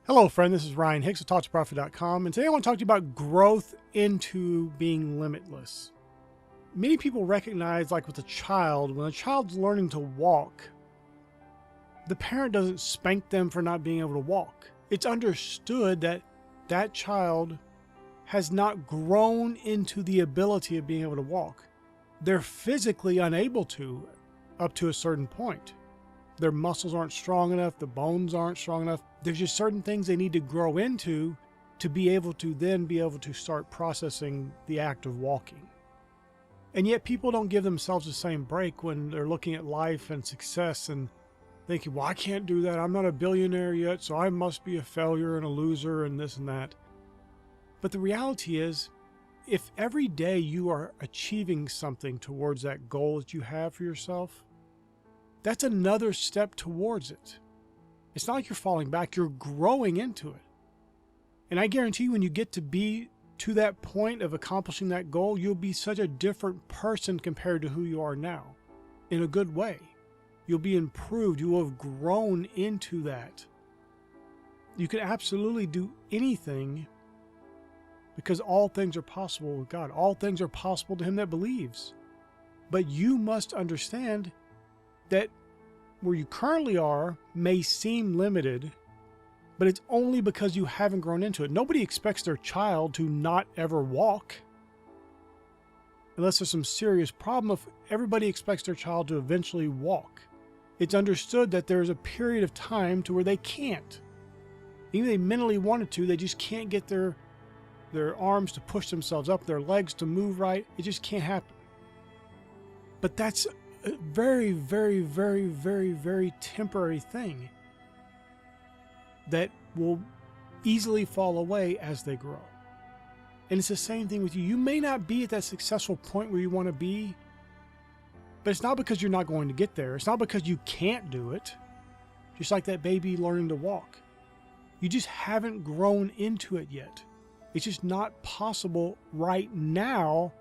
Hello, friend. This is Ryan Hicks of TalkToProfit.com, and today I want to talk to you about growth into being limitless. Many people recognize, like with a child, when a child's learning to walk, the parent doesn't spank them for not being able to walk. It's understood that that child has not grown into the ability of being able to walk. They're physically unable to up to a certain point. Their muscles aren't strong enough, the bones aren't strong enough. There's just certain things they need to grow into to be able to start processing the act of walking. And yet people don't give themselves the same break when they're looking at life and success and thinking, well, I can't do that. I'm not a billionaire yet, so I must be a failure and a loser and this and that. But the reality is, if every day you are achieving something towards that goal that you have for yourself, that's another step towards it. It's not like you're falling back, you're growing into it. And I guarantee you, when you get to be to that point of accomplishing that goal, you'll be such a different person compared to who you are now, in a good way. You'll be improved, you will have grown into that. You can absolutely do anything because all things are possible with God. All things are possible to him that believes. But you must understand that where you currently are may seem limited, but it's only because you haven't grown into it. Nobody expects their child to not ever walk. Unless there's some serious problem, if everybody expects their child to eventually walk. It's understood that there's a period of time to where they can't. Even if they mentally wanted to, they just can't get their arms to push themselves up, their legs to move right. It just can't happen. But that's a very, very, very, very, very temporary thing that will easily fall away as they grow. And it's the same thing with you. You may not be at that successful point where you want to be, but it's not because you're not going to get there. It's not because you can't do it. Just like that baby learning to walk. You just haven't grown into it yet. It's just not possible right now,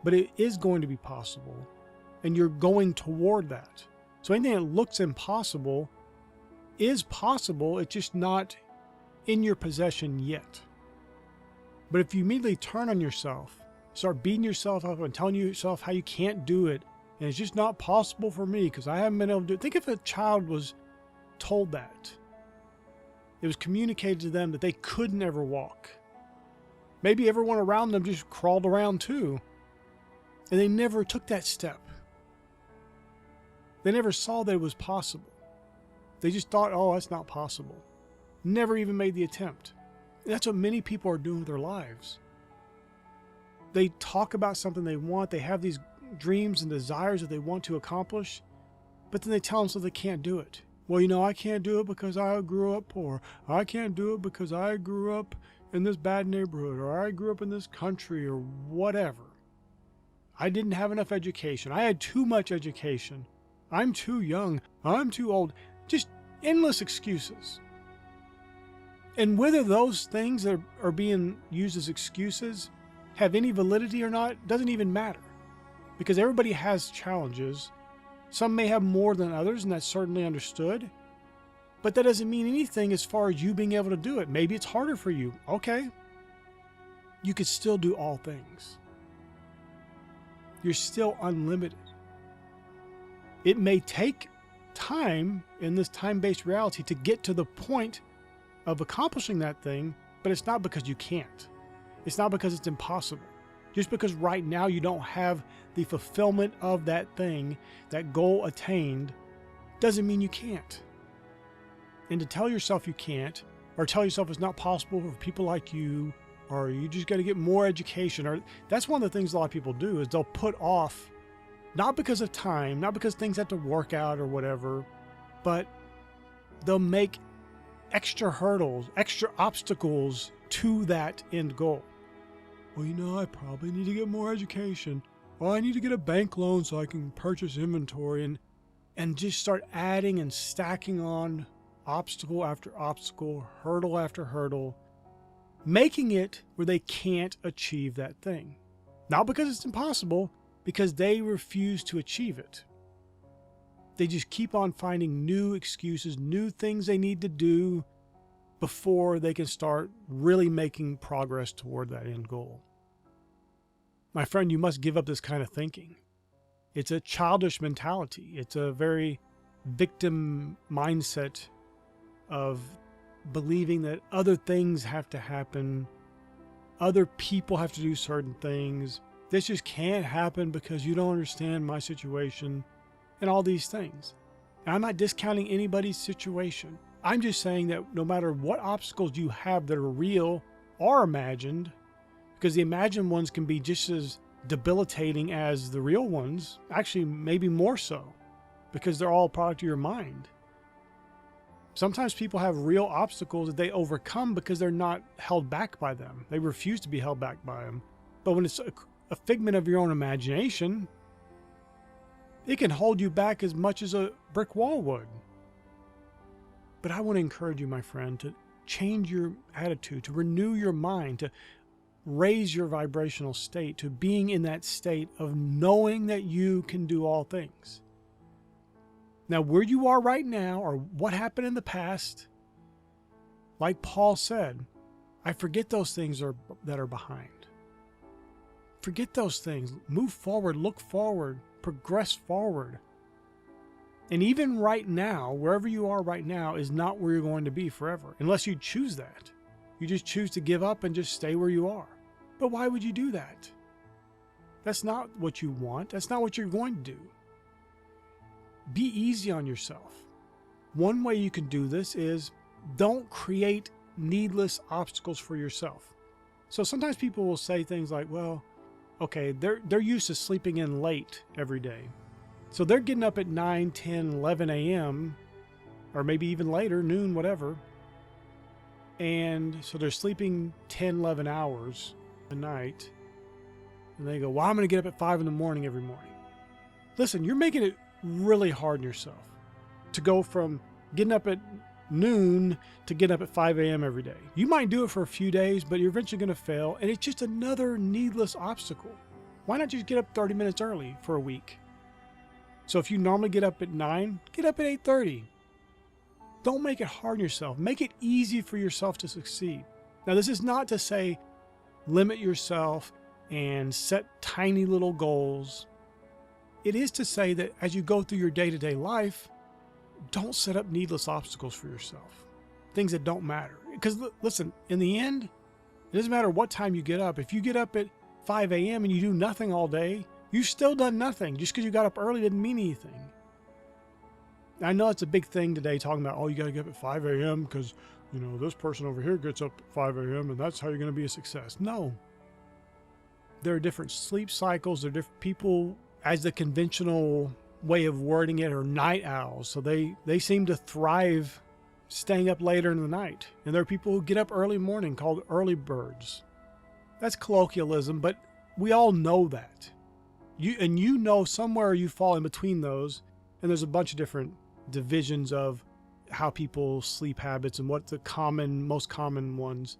but it is going to be possible. And you're going toward that. So anything that looks impossible is possible. It's just not in your possession yet. But if you immediately turn on yourself, start beating yourself up and telling yourself how you can't do it, and it's just not possible for me because I haven't been able to do it. Think if a child was told that. It was communicated to them that they could never walk. Maybe everyone around them just crawled around too. And they never took that step. They never saw that it was possible. They just thought, oh, that's not possible. Never even made the attempt. And that's what many people are doing with their lives. They talk about something they want. They have these dreams and desires that they want to accomplish. But then they tell themselves they can't do it. Well, I can't do it because I grew up poor. I can't do it because I grew up in this bad neighborhood, or I grew up in this country, or whatever. I didn't have enough education. I had too much education. I'm too young. I'm too old. Just endless excuses. And whether those things that are being used as excuses have any validity or not doesn't even matter. Because everybody has challenges. Some may have more than others, and that's certainly understood. But that doesn't mean anything as far as you being able to do it. Maybe it's harder for you. Okay. You could still do all things. You're still unlimited. It may take time in this time-based reality to get to the point of accomplishing that thing, but it's not because you can't. It's not because it's impossible. Just because right now you don't have the fulfillment of that thing, that goal attained, doesn't mean you can't. And to tell yourself you can't, or tell yourself it's not possible for people like you, or you just got to get more education, or that's one of the things a lot of people do, is they'll put off, not because of time, not because things have to work out or whatever, but they'll make extra hurdles, extra obstacles to that end goal. Well, I probably need to get more education. Well, I need to get a bank loan so I can purchase inventory, and just start adding and stacking on obstacle after obstacle, hurdle after hurdle, making it where they can't achieve that thing. Not because it's impossible, because they refuse to achieve it. They just keep on finding new excuses, new things they need to do, before they can start really making progress toward that end goal. My friend, you must give up this kind of thinking. It's a childish mentality. It's a very victim mindset of believing that other things have to happen, other people have to do certain things. This just can't happen because you don't understand my situation and all these things. And I'm not discounting anybody's situation. I'm just saying that no matter what obstacles you have that are real or imagined, because the imagined ones can be just as debilitating as the real ones, actually maybe more so, because they're all a product of your mind. Sometimes people have real obstacles that they overcome because they're not held back by them. They refuse to be held back by them. But when it's a figment of your own imagination, it can hold you back as much as a brick wall would. But I want to encourage you, my friend, to change your attitude, to renew your mind, to raise your vibrational state, to being in that state of knowing that you can do all things. Now, where you are right now, or what happened in the past, like Paul said, I forget those things that are behind. Forget those things. Move forward, look forward, progress forward. And even right now, wherever you are right now is not where you're going to be forever, unless you choose that. You just choose to give up and just stay where you are. But why would you do that? That's not what you want. That's not what you're going to do. Be easy on yourself. One way you can do this is don't create needless obstacles for yourself. So sometimes people will say things like, well, okay, they're used to sleeping in late every day. So they're getting up at 9, 10, 11 a.m., or maybe even later, noon, whatever. And so they're sleeping 10, 11 hours a night. And they go, well, I'm going to get up at 5 in the morning every morning. Listen, you're making it really hard on yourself to go from getting up at noon to getting up at 5 a.m. every day. You might do it for a few days, but you're eventually going to fail. And it's just another needless obstacle. Why not just get up 30 minutes early for a week? So if you normally get up at 9, get up at 8:30. Don't make it hard on yourself. Make it easy for yourself to succeed. Now, this is not to say limit yourself and set tiny little goals. It is to say that as you go through your day-to-day life, don't set up needless obstacles for yourself. Things that don't matter. Because listen, in the end, it doesn't matter what time you get up. If you get up at 5 a.m. and you do nothing all day, you've still done nothing. Just because you got up early didn't mean anything. I know it's a big thing today talking about, oh, you got to get up at 5 a.m. because, you know, this person over here gets up at 5 a.m. and that's how you're going to be a success. No. There are different sleep cycles. There are different people, as the conventional way of wording it, are night owls. So they seem to thrive staying up later in the night. And there are people who get up early morning called early birds. That's colloquialism, but we all know that. You know somewhere you fall in between those, and there's a bunch of different divisions of how people sleep habits and what the most common ones.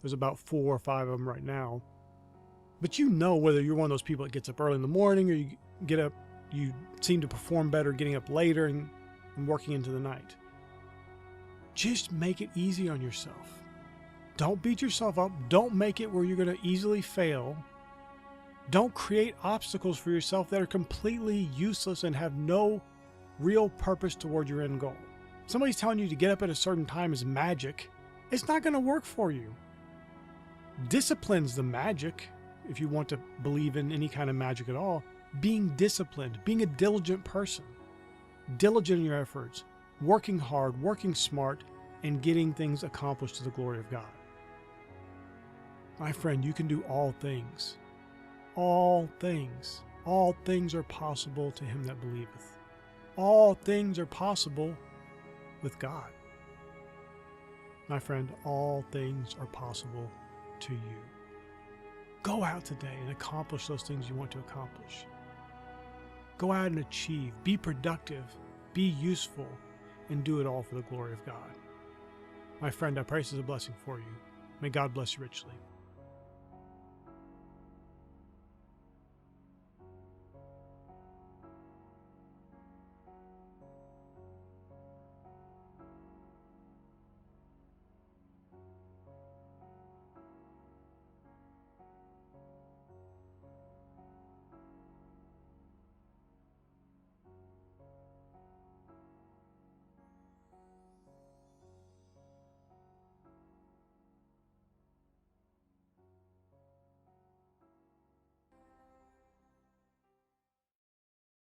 There's about 4 or 5 of them right now. But you know whether you're one of those people that gets up early in the morning, or you seem to perform better getting up later and working into the night. Just make it easy on yourself. Don't beat yourself up. Don't make it where you're going to easily fail. Don't create obstacles for yourself that are completely useless and have no real purpose toward your end goal. Somebody's telling you to get up at a certain time is magic. It's not going to work for you. Discipline's the magic, if you want to believe in any kind of magic at all. Being disciplined, being a diligent person, diligent in your efforts, working hard, working smart, and getting things accomplished to the glory of God. My friend, you can do all things. All things. All things are possible to him that believeth. All things are possible with God. My friend, all things are possible to you. Go out today and accomplish those things you want to accomplish. Go out and achieve. Be productive. Be useful. And do it all for the glory of God. My friend, I pray this is a blessing for you. May God bless you richly.